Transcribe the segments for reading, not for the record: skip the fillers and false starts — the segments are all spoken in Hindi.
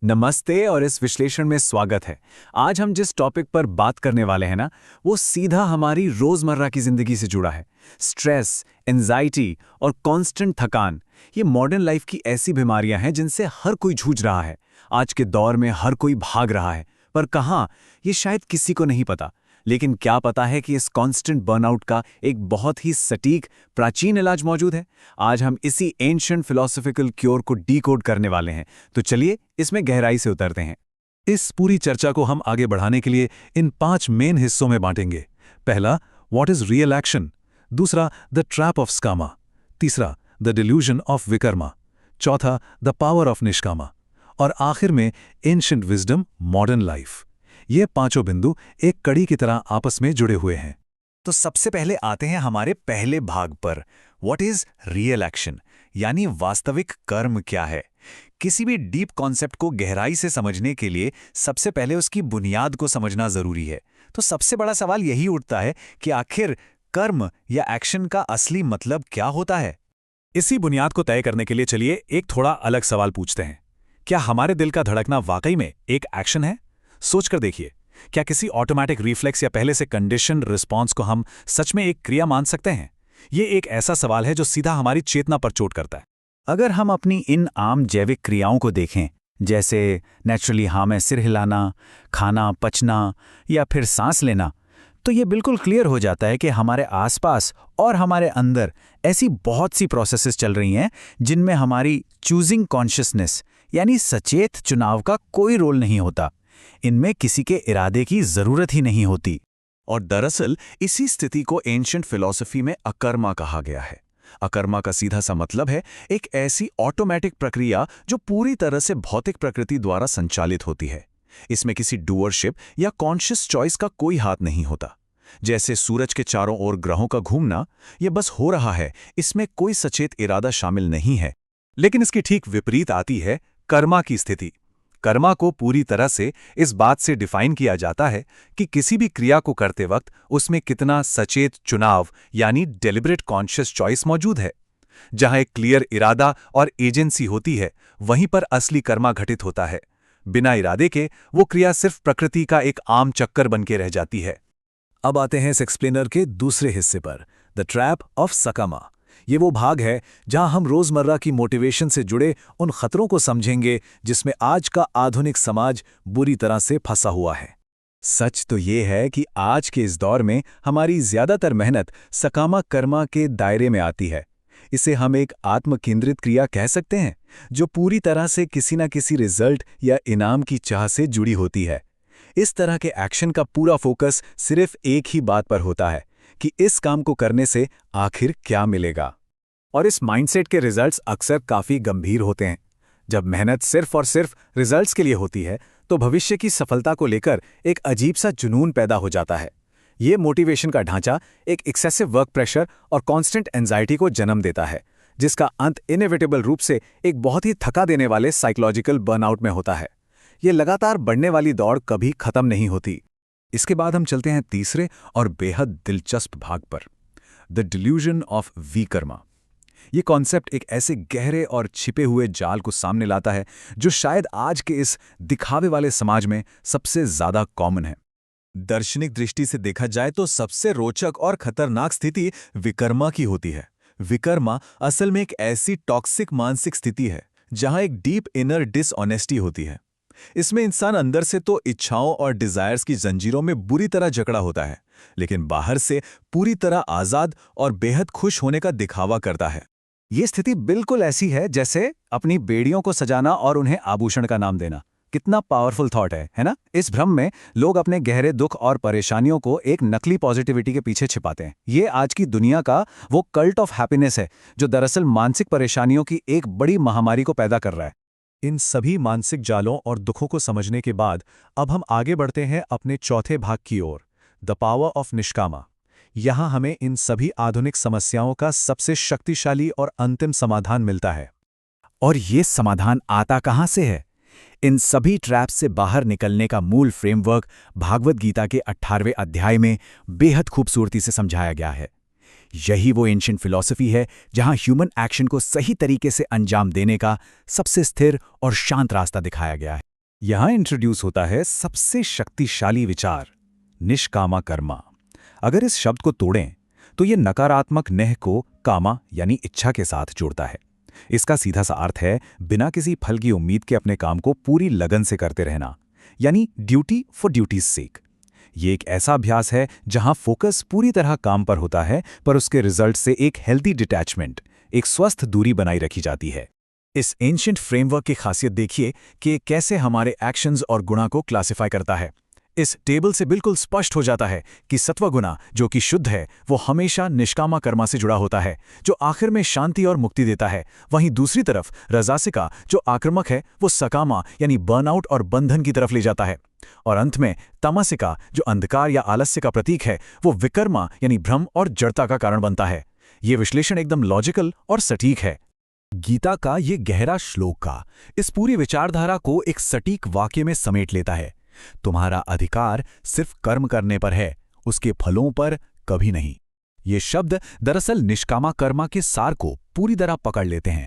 नमस्ते और इस विश्लेषण में स्वागत है। आज हम जिस टॉपिक पर बात करने वाले हैं ना, वो सीधा हमारी रोजमर्रा की जिंदगी से जुड़ा है। स्ट्रेस, एंजाइटी और कांस्टेंट थकान, ये मॉडर्न लाइफ की ऐसी बीमारियां हैं जिनसे हर कोई जूझ रहा है। आज के दौर में हर कोई भाग रहा है, पर कहाँ, ये शायद किसी को नहीं पता। लेकिन क्या पता है कि इस कांस्टेंट बर्नआउट का एक बहुत ही सटीक, प्राचीन इलाज मौजूद है। आज हम इसी एंशिएंट फिलोसॉफिकल क्योर को डीकोड करने वाले हैं, तो चलिए इसमें गहराई से उतरते हैं। इस पूरी चर्चा को हम आगे बढ़ाने के लिए इन 5 मेन हिस्सों में बांटेंगे। पहला, व्हाट इज रियल एक्शन। दूसरा, द ट्रैप ऑफ स्कामा। तीसरा, द डिल्यूजन ऑफ विकर्मा। चौथा, द पावर ऑफ निष्कामा। और आखिर में एंशिएंट विजडम, मॉडर्न लाइफ। ये पांचों बिंदु एक कड़ी की तरह आपस में जुड़े हुए हैं। तो सबसे पहले आते हैं हमारे पहले भाग पर, व्हाट इज रियल एक्शन, यानी वास्तविक कर्म क्या है। किसी भी डीप कॉन्सेप्ट को गहराई से समझने के लिए सबसे पहले उसकी बुनियाद को समझना जरूरी है। तो सबसे बड़ा सवाल यही उठता है कि आखिर कर्म या एक्शन का असली मतलब क्या होता है। इसी बुनियाद को तय करने के लिए चलिए एक थोड़ा अलग सवाल पूछते हैं। क्या हमारे दिल का धड़कना वाकई में एक एक्शन है? सोचकर देखिए, क्या किसी ऑटोमेटिक रिफ्लेक्स या पहले से कंडीशन रिस्पॉन्स को हम सच में एक क्रिया मान सकते हैं? ये एक ऐसा सवाल है जो सीधा हमारी चेतना पर चोट करता है। अगर हम अपनी इन आम जैविक क्रियाओं को देखें, जैसे नेचुरली हाँ में सिर हिलाना, खाना पचना या फिर सांस लेना, तो ये बिल्कुल क्लियर हो जाता है कि हमारे आसपास और हमारे अंदर ऐसी बहुत सी प्रोसेसेस चल रही हैं जिनमें हमारी चूजिंग कॉन्शियसनेस यानी सचेत चुनाव का कोई रोल नहीं होता। इनमें किसी के इरादे की जरूरत ही नहीं होती। और दरअसल इसी स्थिति को एंशिएंट फिलॉसफी में अकर्मा कहा गया है। अकर्मा का सीधा सा मतलब है एक ऐसी ऑटोमेटिक प्रक्रिया जो पूरी तरह से भौतिक प्रकृति द्वारा संचालित होती है। इसमें किसी डूअरशिप या कॉन्शियस चॉइस का कोई हाथ नहीं होता। जैसे सूरज के चारों ओर ग्रहों का घूमना, यह बस हो रहा है, इसमें कोई सचेत इरादा शामिल नहीं है। लेकिन इसकी ठीक विपरीत आती है कर्मा की स्थिति। कर्मा को पूरी तरह से इस बात से डिफाइन किया जाता है कि किसी भी क्रिया को करते वक्त उसमें कितना सचेत चुनाव यानी डेलिब्रेट कॉन्शियस चॉइस मौजूद है। जहां एक क्लियर इरादा और एजेंसी होती है, वहीं पर असली कर्मा घटित होता है। बिना इरादे के वो क्रिया सिर्फ प्रकृति का एक आम चक्कर बन के रह जाती है। अब आते हैं इस एक्सप्लेनर के दूसरे हिस्से पर, द ट्रैप ऑफ सकामा। ये वो भाग है जहां हम रोजमर्रा की मोटिवेशन से जुड़े उन खतरों को समझेंगे जिसमें आज का आधुनिक समाज बुरी तरह से फंसा हुआ है। सच तो ये है कि आज के इस दौर में हमारी ज्यादातर मेहनत सकामा कर्मा के दायरे में आती है। इसे हम एक आत्मकेंद्रित क्रिया कह सकते हैं, जो पूरी तरह से किसी न किसी रिजल्ट या इनाम की चाह से जुड़ी होती है। इस तरह के एक्शन का पूरा फोकस सिर्फ एक ही बात पर होता है कि इस काम को करने से आखिर क्या मिलेगा। और इस माइंडसेट के रिजल्ट्स अक्सर काफी गंभीर होते हैं। जब मेहनत सिर्फ और सिर्फ रिजल्ट्स के लिए होती है, तो भविष्य की सफलता को लेकर एक अजीब सा जुनून पैदा हो जाता है। ये मोटिवेशन का ढांचा एक एक्सेसिव वर्क प्रेशर और कांस्टेंट एंजाइटी को जन्म देता है, जिसका अंत इनएविटेबल रूप से एक बहुत ही थका देने वाले साइकोलॉजिकल बर्नआउट में होता है। ये लगातार बढ़ने वाली दौड़ कभी खत्म नहीं होती। इसके बाद हम चलते हैं तीसरे और बेहद दिलचस्प भाग पर, द डिल्यूजन ऑफ विकर्मा। ये कॉन्सेप्ट एक ऐसे गहरे और छिपे हुए जाल को सामने लाता है जो शायद आज के इस दिखावे वाले समाज में सबसे ज्यादा कॉमन है। दार्शनिक दृष्टि से देखा जाए तो सबसे रोचक और खतरनाक स्थिति विकर्मा की होती है। विकर्मा असल में एक ऐसी टॉक्सिक मानसिक स्थिति है जहां एक डीप इनर डिसऑनेस्टी होती है। इसमें इंसान अंदर से तो इच्छाओं और डिजायर्स की जंजीरों में बुरी तरह जकड़ा होता है, लेकिन बाहर से पूरी तरह आजाद और बेहद खुश होने का दिखावा करता है। ये स्थिति बिल्कुल ऐसी है जैसे अपनी बेड़ियों को सजाना और उन्हें आभूषण का नाम देना। कितना पावरफुल थॉट है ना? इस भ्रम में लोग अपने गहरे दुख और परेशानियों को एक नकली पॉजिटिविटी के पीछे छिपाते हैं। ये आज की दुनिया का वो कल्ट ऑफ हैप्पीनेस है जो दरअसल मानसिक परेशानियों की एक बड़ी महामारी को पैदा कर रहा है। इन सभी मानसिक जालों और दुखों को समझने के बाद अब हम आगे बढ़ते हैं अपने चौथे भाग की ओर, द पावर ऑफ निष्कामा। यहां हमें इन सभी आधुनिक समस्याओं का सबसे शक्तिशाली और अंतिम समाधान मिलता है। और ये समाधान आता कहां से है? इन सभी ट्रैप्स से बाहर निकलने का मूल फ्रेमवर्क भागवत गीता के 18वें अध्याय में बेहद खूबसूरती से समझाया गया है। यही वो एंशिएंट फिलॉसफी है जहां ह्यूमन एक्शन को सही तरीके से अंजाम देने का सबसे स्थिर और शांत रास्ता दिखाया गया है। यहां इंट्रोड्यूस होता है सबसे शक्तिशाली विचार, निष्कामा कर्मा। अगर इस शब्द को तोड़ें तो ये नकारात्मक नेह को कामा यानी इच्छा के साथ जोड़ता है। इसका सीधा सा अर्थ है बिना किसी फल की उम्मीद के अपने काम को पूरी लगन से करते रहना, यानी ड्यूटी फॉर ड्यूटीज सेक। ये एक ऐसा अभ्यास है जहां फोकस पूरी तरह काम पर होता है, पर उसके रिजल्ट से एक हेल्दी डिटैचमेंट, एक स्वस्थ दूरी बनाई रखी जाती है। इस एंशिएंट फ्रेमवर्क की खासियत देखिए कि कैसे हमारे एक्शंस और गुणा को क्लासिफाई करता है। इस टेबल से बिल्कुल स्पष्ट हो जाता है कि सत्वगुणा, जो कि शुद्ध है, वो हमेशा निष्कामा कर्मा से जुड़ा होता है, जो आखिर में शांति और मुक्ति देता है। वहीं दूसरी तरफ रजासिका, जो आक्रामक है, वो सकामा यानी बर्नआउट और बंधन की तरफ ले जाता है। और अंत में तामसिका, जो अंधकार या आलस्य का प्रतीक है, वो विकर्मा यानी भ्रम और जड़ता का कारण बनता है। ये विश्लेषण एकदम लॉजिकल और सटीक है। गीता का ये गहरा श्लोक का इस पूरी विचारधारा को एक सटीक वाक्य में समेट लेता है। तुम्हारा अधिकार सिर्फ कर्म करने पर है, उसके फलों पर कभी नहीं। ये शब्द दरअसल निष्कामा कर्मा के सार को पूरी तरह पकड़ लेते हैं।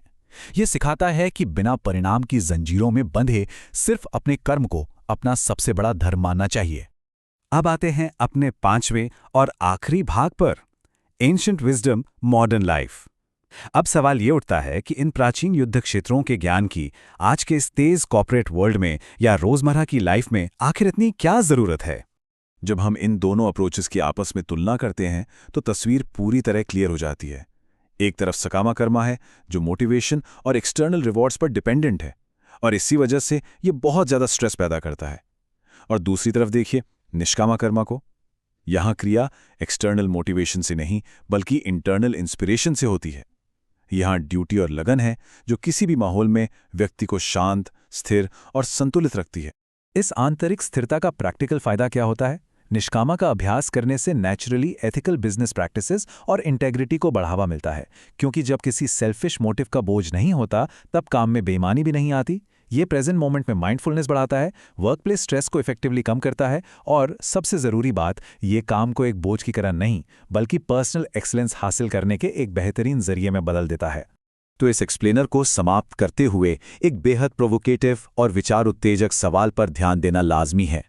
ये सिखाता है कि बिना परिणाम की जंजीरों में बंधे सिर्फ अपने कर्म को अपना सबसे बड़ा धर्म मानना चाहिए। अब आते हैं अपने 5वें और आखिरी भाग पर, एंशिएंट विजडम मॉडर्न लाइफ। अब सवाल ये उठता है कि इन प्राचीन युद्ध क्षेत्रों के ज्ञान की आज के इस तेज कॉर्पोरेट वर्ल्ड में या रोजमर्रा की लाइफ में आखिर इतनी क्या जरूरत है? जब हम इन दोनों अप्रोचेस की आपस में तुलना करते हैं तो तस्वीर पूरी तरह क्लियर हो जाती है। एक तरफ सकामा कर्मा है जो मोटिवेशन और एक्सटर्नल रिवॉर्ड्स पर डिपेंडेंट है और इसी वजह से ये बहुत ज्यादा स्ट्रेस पैदा करता है। और दूसरी तरफ देखिए निष्कामा कर्मा को। यहां क्रिया एक्सटर्नल मोटिवेशन से नहीं बल्कि इंटरनल इंस्पिरेशन से होती है। यहां ड्यूटी और लगन है जो किसी भी माहौल में व्यक्ति को शांत, स्थिर और संतुलित रखती है। इस आंतरिक स्थिरता का प्रैक्टिकल फायदा क्या होता है? निष्कामा का अभ्यास करने से नेचुरली एथिकल बिजनेस प्रैक्टिसेस और इंटेग्रिटी को बढ़ावा मिलता है, क्योंकि जब किसी सेल्फिश मोटिव का बोझ नहीं होता तब काम में बेईमानी भी नहीं आती। ये प्रेजेंट मोमेंट में माइंडफुलनेस बढ़ाता है, वर्कप्लेस स्ट्रेस को इफेक्टिवली कम करता है और सबसे ज़रूरी बात, ये काम को एक बोझ की तरह नहीं बल्कि पर्सनल एक्सीलेंस हासिल करने के एक बेहतरीन जरिए में बदल देता है। तो इस एक्सप्लेनर को समाप्त करते हुए एक बेहद प्रोवोकेटिव और विचार उत्तेजक सवाल पर ध्यान देना लाजमी है।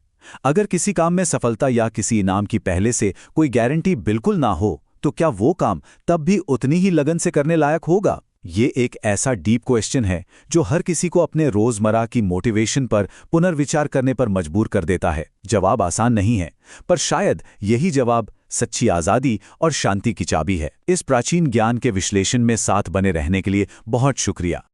अगर किसी काम में सफलता या किसी इनाम की पहले से कोई गारंटी बिल्कुल ना हो तो क्या वो काम तब भी उतनी ही लगन से करने लायक होगा? ये एक ऐसा डीप क्वेश्चन है जो हर किसी को अपने रोजमर्रा की मोटिवेशन पर पुनर्विचार करने पर मजबूर कर देता है। जवाब आसान नहीं है, पर शायद यही जवाब सच्ची आज़ादी और शांति की चाबी है। इस प्राचीन ज्ञान के विश्लेषण में साथ बने रहने के लिए बहुत शुक्रिया।